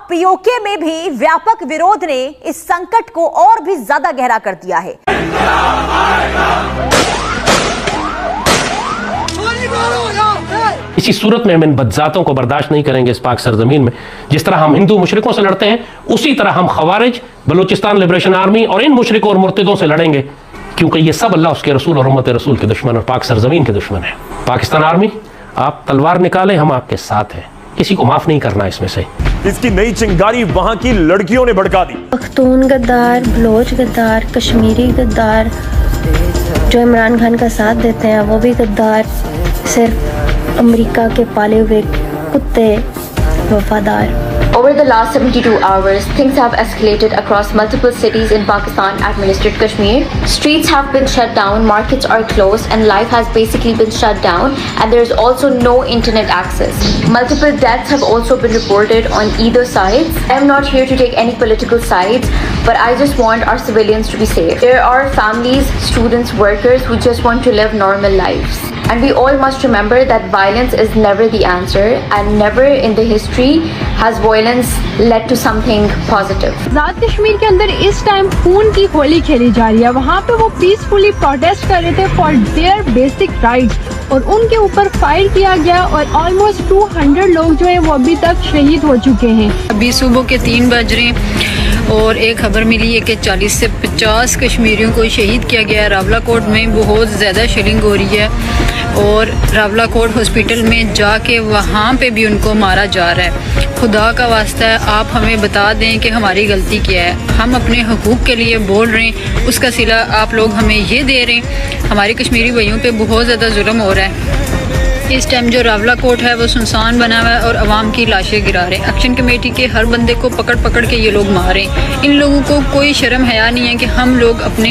PoK में भी व्यापक विरोध ने इस संकट को और भी ज्यादा गहरा कर दिया है। इसी सूरत में हम इन बदजातों को बर्दाश्त नहीं करेंगे इस पाक सरजमीन में। जिस तरह हम हिंदू मुशरिकों से लड़ते हैं, उसी तरह हम खवारिज, बलूचिस्तान लिबरेशन आर्मी और इन मुशरिकों और मुर्तिदों से लड़ेंगे, क्योंकि ये सब अल्लाह, उसके रसूल और उम्मत रसूल के दुश्मन और पाक सरजमीन के दुश्मन है। पाकिस्तान आर्मी, आप तलवार निकालें, हम आपके साथ हैं, किसी को माफ नहीं करना इसमें से। इसकी नई चिंगारी वहां की लड़कियों ने भड़का दी। पख्तून गद्दार, बलोच गद्दार, कश्मीरी गद्दार, जो इमरान खान का साथ देते हैं वो भी गद्दार, सिर्फ अमेरिका के पाले हुए कुत्ते वफादार। Over the last 72 hours, things have escalated across multiple cities in Pakistan-administered Kashmir. Streets have been shut down, markets are closed, and life has basically been shut down, and there is also no internet access. Multiple deaths have also been reported on either side. I am not here to take any political sides, but I just want our civilians to be safe. There are families, students, workers who just want to live normal lives. And we all must remember that violence is never the answer, and never in the history has violence led to something positive. आजाद कश्मीर के अंदर इस time खून की होली खेली जा रही है। वहाँ पे वो पीसफुली प्रोटेस्ट कर रहे थे फॉर देयर बेसिक राइट्स, और उनके ऊपर फायर किया गया और ऑलमोस्ट 200 लोग जो हैं वो अभी तक शहीद हो चुके हैं। अभी सुबह के 3 बज रहे हैं और एक खबर मिली है कि 40 से 50 कश्मीरियों को शहीद किया गया। रावलाकोट में बहुत ज़्यादा शेलिंग हो रही है और रावलाकोट हॉस्पिटल में जाके वहाँ पे भी उनको मारा जा रहा है। खुदा का वास्ता है, आप हमें बता दें कि हमारी गलती क्या है। हम अपने हकूक़ के लिए बोल रहे हैं, उसका सिला आप लोग हमें ये दे रहे हैं। हमारे कश्मीरी भाइयों पे बहुत ज़्यादा जुल्म हो रहा है। इस टाइम जो रावलाकोट है वो सुनसान बना हुआ है और आवाम की लाशें गिरा रहे हैं। एक्शन कमेटी के हर बंदे को पकड़ पकड़ के ये लोग मारे। इन लोगों को कोई शर्म हया नहीं है कि हम लोग अपने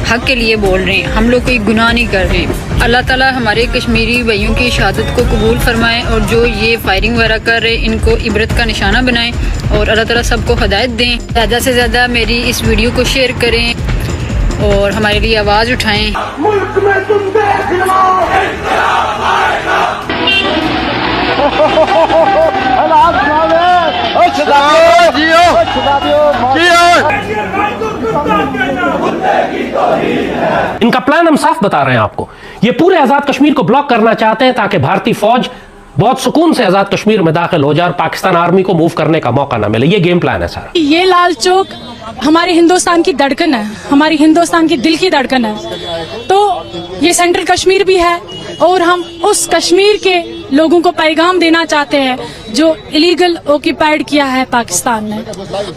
हक के लिए बोल रहे हैं, हम लोग कोई गुनाह नहीं कर रहे हैं। अल्लाह ताला हमारे कश्मीरी भाइयों की शहादत को कबूल फरमाए और जो ये फायरिंग वगैरह कर रहे हैं इनको इबरत का निशाना बनाएं और अल्लाह ताला सबको हदायत दें। ज़्यादा से ज़्यादा मेरी इस वीडियो को शेयर करें और हमारे लिए आवाज़ उठाएं। मुल्क में तुम देख लो, इनका प्लान हम साफ बता रहे हैं आपको। ये पूरे आजाद कश्मीर को ब्लॉक करना चाहते हैं ताकि भारतीय फौज बहुत सुकून से आजाद कश्मीर में दाखिल हो जाए और पाकिस्तान आर्मी को मूव करने का मौका ना मिले। ये गेम प्लान है सारा। ये लाल चौक हमारे हिंदुस्तान की धड़कन है, हमारी हिंदुस्तान की दिल की धड़कन है। तो ये सेंट्रल कश्मीर भी है और हम उस कश्मीर के लोगों को पैगाम देना चाहते हैं जो इलीगल ऑक्यूपाइड किया है पाकिस्तान ने।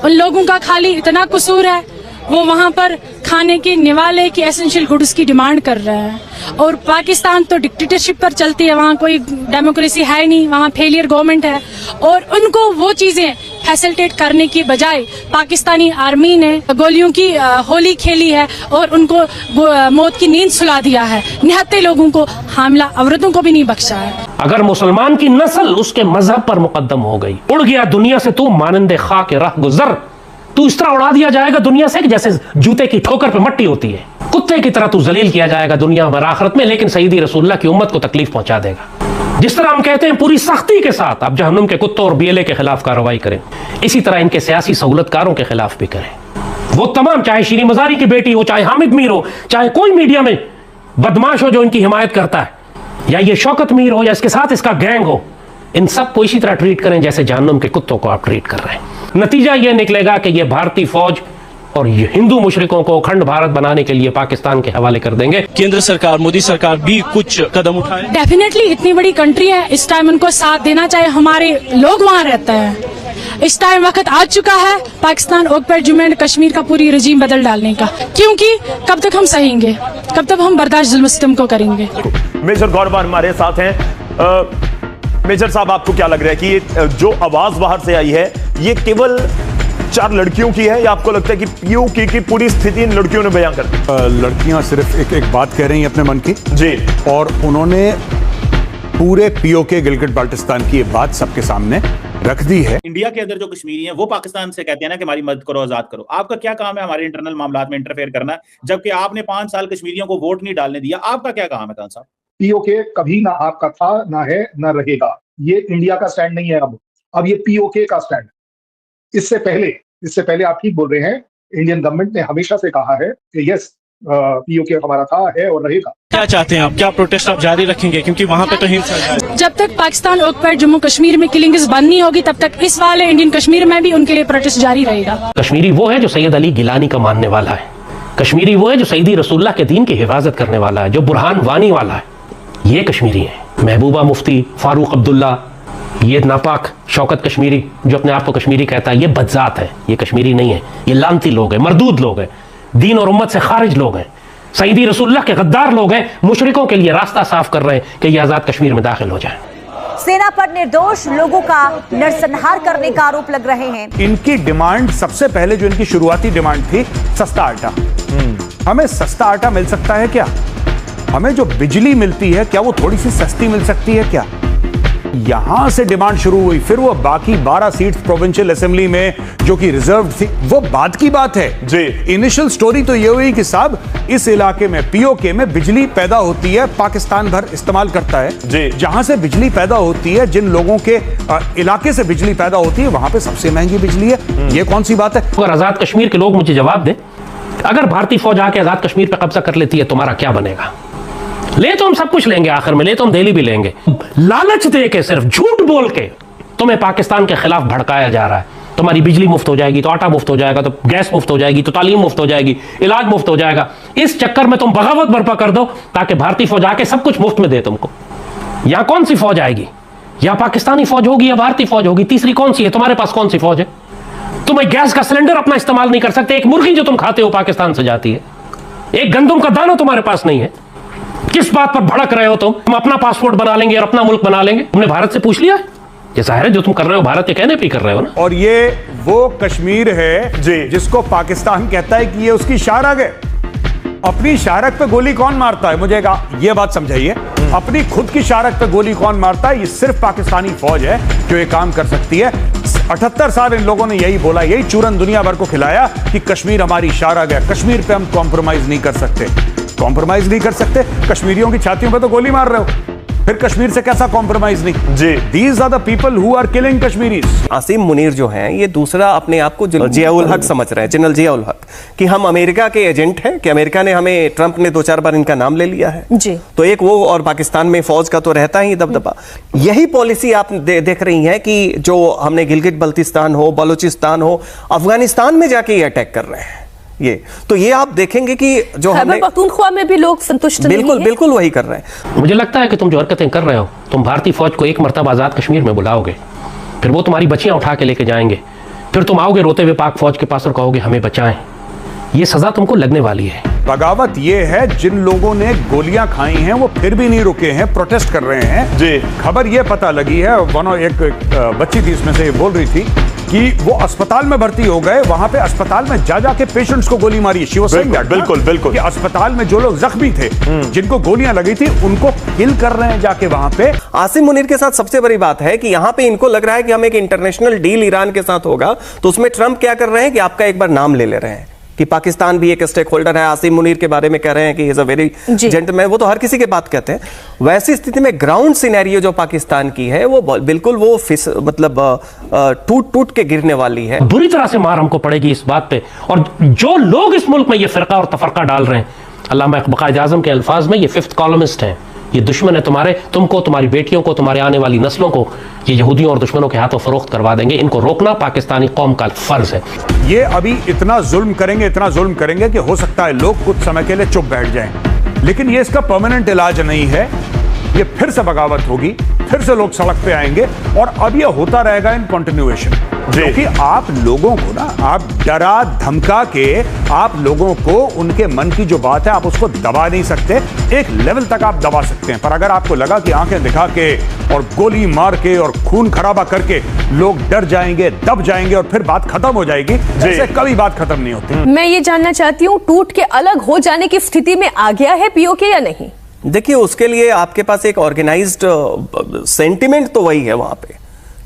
उन लोगों का खाली इतना कसूर है, वो वहाँ पर खाने की, निवाले की, एसेंशियल गुड्स की डिमांड कर रहे हैं। और पाकिस्तान तो डिक्टेटरशिप पर चलती है, वहाँ कोई डेमोक्रेसी है नहीं, वहाँ फेलियर गवर्नमेंट है। और उनको वो चीजें फैसिलिटेट करने की बजाय पाकिस्तानी आर्मी ने गोलियों की होली खेली है और उनको मौत की नींद सुला दिया है। निहत्ते लोगों को, हामला औरतों को भी नहीं बख्शा है। अगर मुसलमान की नस्ल उसके मजहब पर मुकद्दम हो गई, उड़ गया दुनिया से तू मानंदे खाक राह गुजर, तू इस तरह उड़ा दिया जाएगा दुनिया से जैसे जूते की ठोकर पे मट्टी होती है। कुत्ते की तरह तू जलील किया जाएगा दुनिया और आखिरत में, लेकिन सईदी रसूलुल्लाह की उम्मत को तकलीफ पहुंचा देगा। जिस तरह हम कहते हैं पूरी सख्ती के साथ आप जहन्नुम के कुत्तों और बीएलए के खिलाफ कार्रवाई करें, इसी तरह इनके सियासी सहूलतकारों के खिलाफ भी करें। वो तमाम, चाहे शीरी मजारी की बेटी हो, चाहे हामिद मीर हो, चाहे कोई मीडिया में बदमाश हो जो इनकी हिमायत करता है, या ये शौकत मीर हो या इसके साथ इसका गैंग हो, इन सबको इसी तरह ट्रीट करें जैसे जहन्नुम के कुत्तों को आप ट्रीट कर रहे हैं। नतीजा यह निकलेगा कि ये भारतीय फौज और हिंदू मुशरिकों को अखंड भारत बनाने के लिए पाकिस्तान के हवाले कर देंगे। केंद्र सरकार, मोदी सरकार भी कुछ कदम उठाए। डेफिनेटली इतनी बड़ी कंट्री है, इस टाइम उनको साथ देना चाहिए। हमारे लोग वहाँ रहते हैं। इस टाइम वक्त आ चुका है पाकिस्तान ऑक्युपाइड जम्मू एंड कश्मीर का पूरी रजीम बदल डालने का, क्योंकि कब तक हम सहेंगे, कब तक हम बर्दाश्त जुल्म सितम को करेंगे। मेजर गौरवान हमारे साथ हैं। मेजर साहब, आपको क्या लग रहा है कि ये जो आवाज बाहर से आई है ये केवल 4 लड़कियों की है, या आपको लगता है कि पीओके की पूरी स्थिति इन लड़कियों ने बयां कर दी? लड़कियां सिर्फ एक बात कह रही हैं अपने मन की जी, और उन्होंने पूरे पीओके गिलगिट बाल्टिस्तान की ये बात सबके सामने रख दी है। इंडिया के अंदर जो कश्मीरी हैं वो पाकिस्तान से कहते हैं ना कि हमारी मदद करो, आजाद करो। आपका क्या काम है हमारे इंटरनल मामलात में इंटरफेयर करना, जबकि आपने 5 साल कश्मीरियों को वोट नहीं डालने दिया? आपका क्या काम है खान साहब? पीओके कभी ना आपका था, ना है, ना रहेगा। ये इंडिया का स्टैंड नहीं है, अब ये पीओके का स्टैंड है। इससे पहले आप ठीक बोल रहे हैं, इंडियन गवर्नमेंट ने हमेशा से कहा है कि यस पीओके हमारा था, है और रहेगा। क्या चाहते हैं आप? क्या प्रोटेस्ट आप जारी रखेंगे? क्योंकि वहाँ पे तो हिंसा है। जब तक पाकिस्तान ऑक्युपाइड जम्मू कश्मीर में किलिंग्स बंद नहीं होगी तब तक इस वाले इंडियन कश्मीर में भी उनके लिए प्रोटेस्ट जारी रहेगा। कश्मीरी वो है जो सैयद अली गिलानी का मानने वाला है, कश्मीरी वो है जो सईदी रसूलुल्लाह के दीन की हिफाजत करने वाला है, जो बुरहान वानी वाला है, ये कश्मीरी है। महबूबा मुफ्ती, फारूक अब्दुल्ला, ये नापाक शौकत कश्मीरी जो अपने आप को कश्मीरी कहता है, ये बदजात है, ये कश्मीरी नहीं है, ये लानती लोग हैं, मरदूद लोग हैं, दीन और उम्मत से खारिज लोग हैं, सईदी रसूलुल्लाह के गद्दार लोग हैं, मुशरिकों के लिए रास्ता साफ कर रहे हैं कि ये आजाद कश्मीर में दाखिल हो जाए। सेना पर निर्दोष लोगों का नरसंहार करने का आरोप लग रहे हैं। इनकी डिमांड सबसे पहले जो इनकी शुरुआती डिमांड थी, सस्ता आटा। हमें सस्ता आटा मिल सकता है क्या? हमें जो बिजली मिलती है क्या वो थोड़ी सी सस्ती मिल सकती है क्या? यहां से डिमांड शुरू हुई। फिर वो बाकी 12 सीट्स प्रोविंशियल असेंबली में जो कि रिजर्व थी, वो बात की बात है जी। इनिशियल स्टोरी तो ये हुई कि साहब इस इलाके में पीओके में बिजली पैदा होती है, पाकिस्तान भर इस्तेमाल करता है जी। जहां से बिजली पैदा होती है, जिन लोगों के इलाके से बिजली पैदा होती है, वहां पे सबसे महंगी बिजली है। ये कौन सी बात है? अगर आजाद कश्मीर के लोग मुझे जवाब दें, अगर भारतीय फौज आके आजाद कश्मीर पर कब्जा कर लेती है, तुम्हारा क्या बनेगा? ले तो हम सब कुछ लेंगे, आखिर में ले तो हम दिल्ली भी लेंगे। लालच दे के, सिर्फ झूठ बोल के तुम्हें पाकिस्तान के खिलाफ भड़काया जा रहा है। तुम्हारी बिजली मुफ्त हो जाएगी तो आटा मुफ्त हो जाएगा, तो गैस मुफ्त हो जाएगी, तो तालीम मुफ्त हो जाएगी, इलाज मुफ्त हो जाएगा। इस चक्कर में तुम बगावत बर्पा कर दो ताकि भारतीय फौज आके सब कुछ मुफ्त में दे तुमको। यहां कौन सी फौज आएगी? या पाकिस्तानी फौज होगी या भारतीय फौज होगी, तीसरी कौन सी है? तुम्हारे पास कौन सी फौज है? तुम एक गैस का सिलेंडर अपना इस्तेमाल नहीं कर सकते। एक मुर्गी जो तुम खाते हो पाकिस्तान से जाती है, एक गंदम का दाना तुम्हारे पास नहीं है। किस बात पर भड़क रहे हो तुम? हम अपना पासपोर्ट बना लेंगे और अपना मुल्क बना लेंगे। तुमने भारत से पूछ लिया? ये जाहिर है जो तुम कर रहे हो भारत के कहने पे कर रहे हो ना। और ये वो कश्मीर है जी जिसको पाकिस्तान कहता है कि ये उसकी शारग है। अपनी शारक पे गोली कौन मारता है? मुझे ये बात समझाइए। अपनी खुद की शारक पे गोली कौन मारता है? ये सिर्फ पाकिस्तानी फौज है जो ये काम कर सकती है। 78 साल इन लोगों ने यही बोला, यही चूरन दुनिया भर को खिलाया कि कश्मीर हमारी शारग है, कश्मीर पे हम कॉम्प्रोमाइज नहीं कर सकते। कॉम्प्रोमाइज नहीं कर सकते, कश्मीरियों की छातियों पे तो गोली मार रहे हो, फिर कश्मीर से कैसा कॉम्प्रोमाइज नहीं? जी, these are the people who are killing Kashmiris. Asim Munir जो हैं, ये दूसरा अपने आप को जिया-उल हक समझ रहे हैं, जनरल जिया-उल हक, कि हम अमेरिका के एजेंट हैं, कि अमेरिका ने हमें, ट्रंप ने 2-4 बार इनका नाम ले लिया है जी। तो एक वो, और पाकिस्तान में फौज का तो रहता ही दबदबा। यही पॉलिसी आप देख रही हैं कि जो हमने गिलगित बल्तिस्तान हो, बलूचिस्तान हो, अफगानिस्तान में जाके ये अटैक कर रहे हैं। ये तो ये आप देखेंगे कि जो खैबर पख्तूनख्वा में भी लोग संतुष्ट नहीं हैं। बिल्कुल वही कर रहे हैं। मुझे लगता है कि तुम जो हरकतें कर रहे हो, तुम भारतीय फौज को एक मर्तबा आजाद कश्मीर में बुलाओगे, फिर वो तुम्हारी बच्चियां उठा के लेके जाएंगे, फिर तुम आओगे रोते हुए पाक फौज के पास और कहोगे हमें बचाएं। ये सजा तुमको लगने वाली है। बगावत ये है, जिन लोगों ने गोलियां खाई हैं वो फिर भी नहीं रुके हैं, प्रोटेस्ट कर रहे हैं जी। खबर ये पता लगी है, एक बच्ची थी इसमें से ये बोल रही थी कि वो अस्पताल में भर्ती हो गए, वहां पे अस्पताल में जा जाके पेशेंट्स को गोली मारी। बिल्कुल कि अस्पताल में जो लोग जख्मी थे, जिनको गोलियां लगी थी, उनको किल कर रहे हैं जाके वहां पे। आसिम मुनीर के साथ सबसे बड़ी बात है कि यहाँ पे इनको लग रहा है कि हम एक इंटरनेशनल डील ईरान के साथ होगा, तो उसमें ट्रंप क्या कर रहे हैं कि आपका एक बार नाम ले रहे हैं कि पाकिस्तान भी एक स्टेक होल्डर है। आसिम मुनीर के बारे में कह रहे हैं कि he is a very gentleman, वो तो हर किसी के बात कहते हैं। वैसी स्थिति में ग्राउंड सिनेरियो जो पाकिस्तान की है वो बिल्कुल वो मतलब टूट के गिरने वाली है। बुरी तरह से मार हमको पड़ेगी इस बात पे। और जो लोग इस मुल्क में ये फिरका और तफरका डाल रहे हैं, अल्लामा इक़बाल आज़म के अल्फाज में, ये 5th कॉलमिस्ट हैं, ये दुश्मन है तुम्हारे, तुमको, तुम्हारी बेटियों को, तुम्हारे आने वाली नस्लों को ये यहूदियों और दुश्मनों के हाथों फरोख्त करवा देंगे। इनको रोकना पाकिस्तानी कौम का फर्ज है। ये अभी इतना जुल्म करेंगे कि हो सकता है लोग कुछ समय के लिए चुप बैठ जाएं, लेकिन ये इसका परमानेंट इलाज नहीं है। ये फिर से बगावत होगी, फिर से लोग सड़क पे आएंगे, और अब ये होता रहेगा इन कंटिन्यूएशन। क्योंकि आप लोगों को ना, आप डरा धमका के आप लोगों को उनके मन की जो बात है आप उसको दबा नहीं सकते। एक लेवल तक आप दबा सकते हैं, पर अगर आपको लगा कि आंखें दिखा के और गोली मार के और खून खराबा करके लोग डर जाएंगे, दब जाएंगे और फिर बात खत्म हो जाएगी, जैसे कभी बात खत्म नहीं होती। मैं ये जानना चाहती हूँ, टूट के अलग हो जाने की स्थिति में आ गया है पीओके या नहीं? देखिए, उसके लिए आपके पास एक ऑर्गेनाइज्ड सेंटिमेंट तो वही है वहां पे,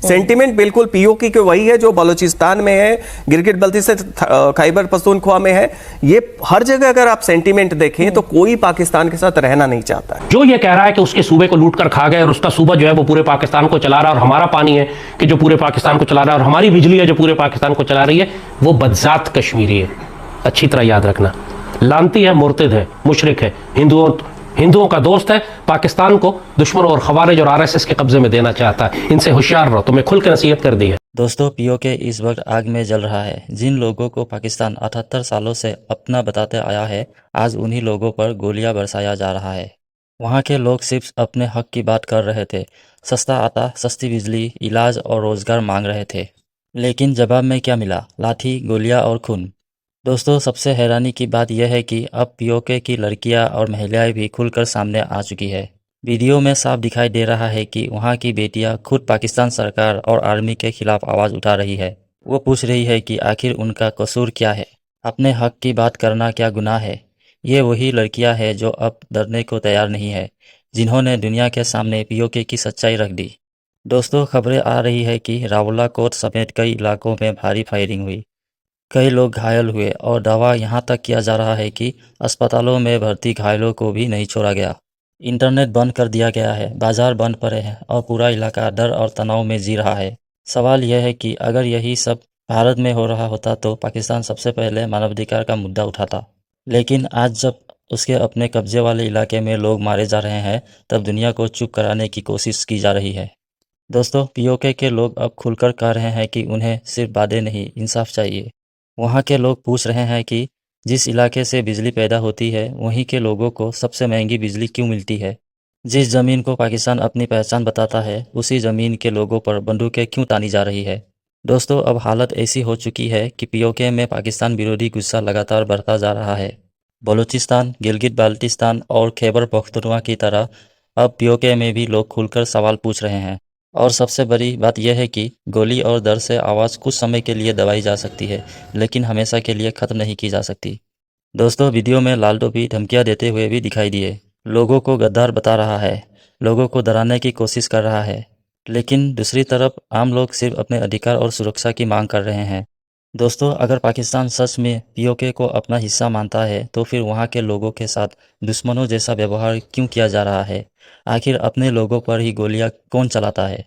सेंटिमेंट बिल्कुल पीओके के वही है जो बलूचिस्तान में है, गिलगित बल्तिस्तान से खैबर पख्तूनख्वा में है। ये हर जगह अगर आप सेंटिमेंट देखें तो कोई पाकिस्तान के साथ रहना नहीं चाहता। जो ये कह रहा है कि उसके सूबे को लूट कर खा गए और उसका सूबा जो है वो पूरे पाकिस्तान को चला रहा है और हमारा पानी है कि जो पूरे पाकिस्तान को चला रहा है और हमारी बिजली है जो पूरे पाकिस्तान को चला रही है, वो बदजात कश्मीरी है। अच्छी तरह याद रखना, लानती है, मुर्तिद है, मुशरिक है, हिंदुओं का दोस्त है, पाकिस्तान को दुश्मन और खवारिज और आरएसएस के कब्जे में देना चाहता है। इनसे होशियार रहो, तुम्हें खुल के नसीहत कर दी है। दोस्तों, पीओके इस वक्त आग में जल रहा है। जिन लोगों को पाकिस्तान 78 सालों से अपना बताते आया है, आज उन्हीं लोगों पर गोलियां बरसाया जा रहा है। वहाँ के लोग सिर्फ अपने हक की बात कर रहे थे, सस्ता आटा, सस्ती बिजली, इलाज और रोजगार मांग रहे थे। लेकिन जवाब में क्या मिला? लाठी, गोलियां और खून। दोस्तों, सबसे हैरानी की बात यह है कि अब पीओके की लड़कियां और महिलाएं भी खुलकर सामने आ चुकी है। वीडियो में साफ दिखाई दे रहा है कि वहां की बेटियां खुद पाकिस्तान सरकार और आर्मी के खिलाफ आवाज़ उठा रही है। वो पूछ रही है कि आखिर उनका कसूर क्या है, अपने हक की बात करना क्या गुनाह है। ये वही लड़कियां हैं जो अब डरने को तैयार नहीं है, जिन्होंने दुनिया के सामने पीओके की सच्चाई रख दी। दोस्तों, खबरें आ रही है कि रावलाकोट समेत कई इलाकों में भारी फायरिंग हुई, कई लोग घायल हुए और दावा यहाँ तक किया जा रहा है कि अस्पतालों में भर्ती घायलों को भी नहीं छोड़ा गया। इंटरनेट बंद कर दिया गया है, बाजार बंद पड़े हैं और पूरा इलाका डर और तनाव में जी रहा है। सवाल यह है कि अगर यही सब भारत में हो रहा होता तो पाकिस्तान सबसे पहले मानवाधिकार का मुद्दा उठाता। लेकिन आज जब उसके अपने कब्जे वाले इलाके में लोग मारे जा रहे हैं, तब दुनिया को चुप कराने की कोशिश की जा रही है। दोस्तों, पीओके के लोग अब खुलकर कह रहे हैं कि उन्हें सिर्फ वादे नहीं, इंसाफ चाहिए। वहाँ के लोग पूछ रहे हैं कि जिस इलाके से बिजली पैदा होती है, वहीं के लोगों को सबसे महंगी बिजली क्यों मिलती है? जिस ज़मीन को पाकिस्तान अपनी पहचान बताता है, उसी ज़मीन के लोगों पर बंदूकें क्यों तानी जा रही है? दोस्तों, अब हालत ऐसी हो चुकी है कि पीओके में पाकिस्तान विरोधी गुस्सा लगातार बढ़ता जा रहा है। बलूचिस्तान, गिलगित बाल्टिस्तान और खैबर पख्तूनख्वा की तरह अब पीओके में भी लोग खुलकर सवाल पूछ रहे हैं। और सबसे बड़ी बात यह है कि गोली और डर से आवाज़ कुछ समय के लिए दबाई जा सकती है, लेकिन हमेशा के लिए ख़त्म नहीं की जा सकती। दोस्तों, वीडियो में लालटो भी धमकियाँ देते हुए भी दिखाई दिए, लोगों को गद्दार बता रहा है, लोगों को डराने की कोशिश कर रहा है। लेकिन दूसरी तरफ आम लोग सिर्फ अपने अधिकार और सुरक्षा की मांग कर रहे हैं। दोस्तों, अगर पाकिस्तान सच में पीओके को अपना हिस्सा मानता है, तो फिर वहाँ के लोगों के साथ दुश्मनों जैसा व्यवहार क्यों किया जा रहा है? आखिर अपने लोगों पर ही गोलियां कौन चलाता है?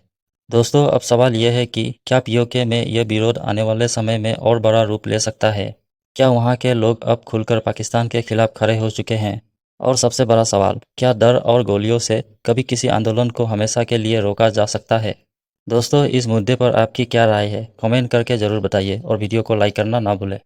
दोस्तों, अब सवाल यह है कि क्या पीओके में यह विरोध आने वाले समय में और बड़ा रूप ले सकता है? क्या वहाँ के लोग अब खुलकर पाकिस्तान के खिलाफ खड़े हो चुके हैं? और सबसे बड़ा सवाल, क्या डर और गोलियों से कभी किसी आंदोलन को हमेशा के लिए रोका जा सकता है? दोस्तों, इस मुद्दे पर आपकी क्या राय है? कमेंट करके ज़रूर बताइए और वीडियो को लाइक करना ना भूलें।